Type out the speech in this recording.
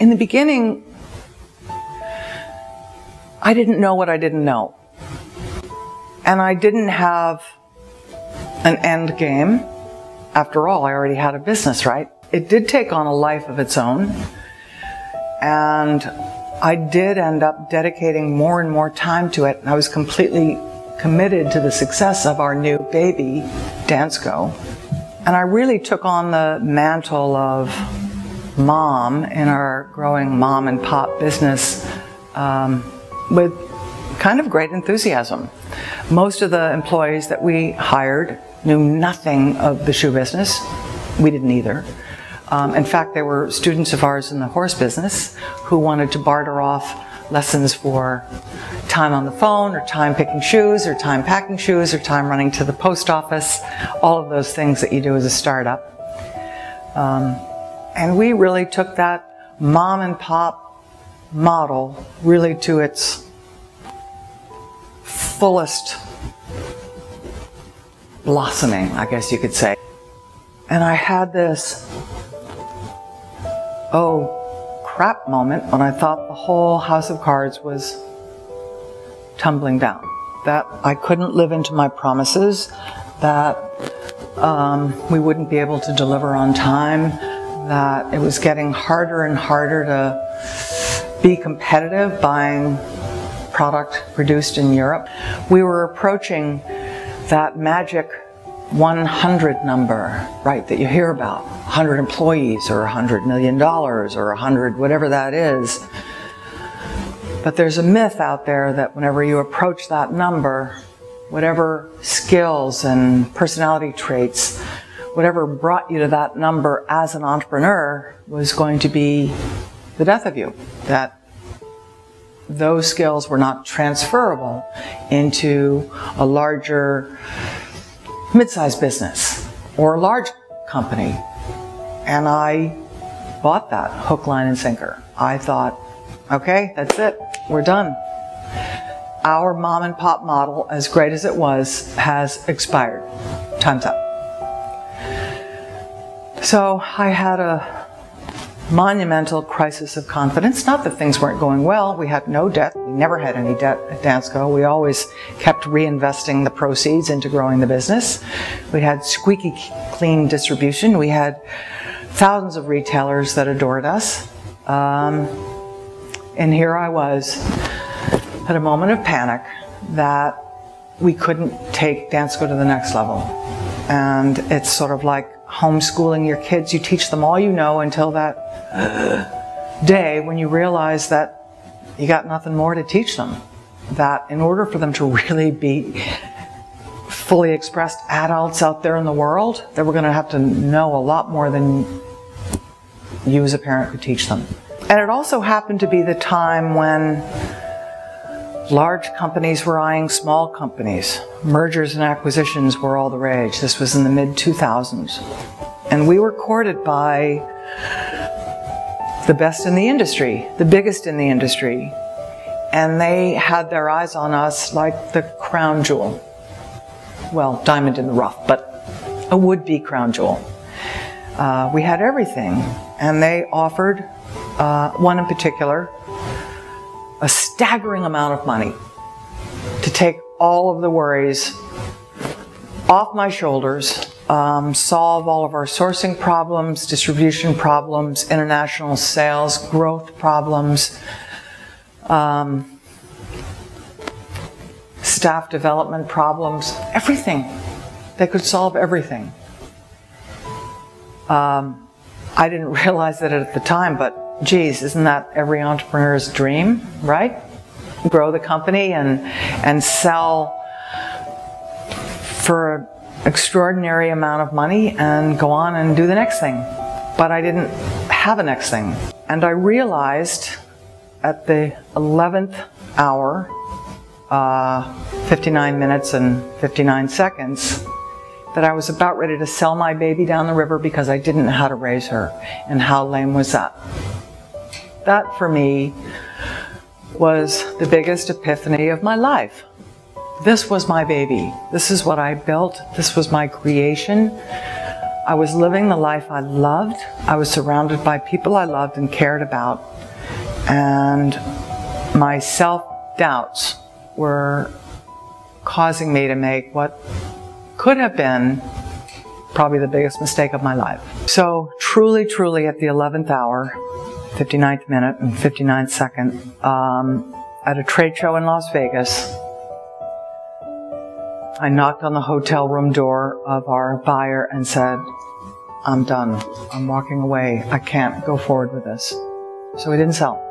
In the beginning, I didn't know what I didn't know. And I didn't have an end game. After all, I already had a business, right? It did take on a life of its own. And I did end up dedicating more and more time to it. And I was completely committed to the success of our new baby, Dansko. And I really took on the mantle of mom in our growing mom and pop business with kind of great enthusiasm. Most of the employees that we hired knew nothing of the shoe business. We didn't either. In fact, they were students of ours in the horse business who wanted to barter off lessons for time on the phone, or time picking shoes, or time packing shoes, or time running to the post office, all of those things that you do as a startup. And we really took that mom and pop model really to its fullest blossoming, I guess you could say. And I had this, oh crap moment when I thought the whole house of cards was tumbling down. That I couldn't live into my promises, that we wouldn't be able to deliver on time, that it was getting harder and harder to be competitive buying product produced in Europe. We were approaching that magic 100 number, right, that you hear about. 100 employees, or $100 million, or 100, whatever that is. But there's a myth out there that whenever you approach that number, whatever skills and personality traits, whatever brought you to that number as an entrepreneur was going to be the death of you. That those skills were not transferable into a larger mid-sized business or a large company. And I bought that hook, line, and sinker. I thought, okay, that's it, we're done. Our mom and pop model, as great as it was, has expired. Time's up. So I had a monumental crisis of confidence. Not that things weren't going well. We had no debt. We never had any debt at Dansko. We always kept reinvesting the proceeds into growing the business. We had squeaky clean distribution. We had thousands of retailers that adored us. And here I was at a moment of panic that we couldn't take Dansko to the next level. And it's sort of like homeschooling your kids. You teach them all you know until that day when you realize that you got nothing more to teach them. That in order for them to really be fully expressed adults out there in the world, they were going to have to know a lot more than you as a parent could teach them. And it also happened to be the time when large companies were eyeing small companies. Mergers and acquisitions were all the rage. This was in the mid-2000s. And we were courted by the best in the industry, the biggest in the industry. And they had their eyes on us like the crown jewel. Well, diamond in the rough, but a would-be crown jewel. We had everything. And they offered, one in particular, a staggering amount of money to take all of the worries off my shoulders, solve all of our sourcing problems, distribution problems, international sales, growth problems, staff development problems, everything. They could solve everything. I didn't realize that at the time, but geez, isn't that every entrepreneur's dream, right? Grow the company and sell for an extraordinary amount of money and go on and do the next thing. But I didn't have a next thing. And I realized at the 11th hour, 59 minutes and 59 seconds, that I was about ready to sell my baby down the river because I didn't know how to raise her. And how lame was that? That, for me, was the biggest epiphany of my life. This was my baby. This is what I built. This was my creation. I was living the life I loved. I was surrounded by people I loved and cared about. And my self-doubts were causing me to make what could have been probably the biggest mistake of my life. So truly, truly at the 11th hour, 59th minute and 59th second, at a trade show in Las Vegas, I knocked on the hotel room door of our buyer and said, I'm done. I'm walking away. I can't go forward with this. So we didn't sell.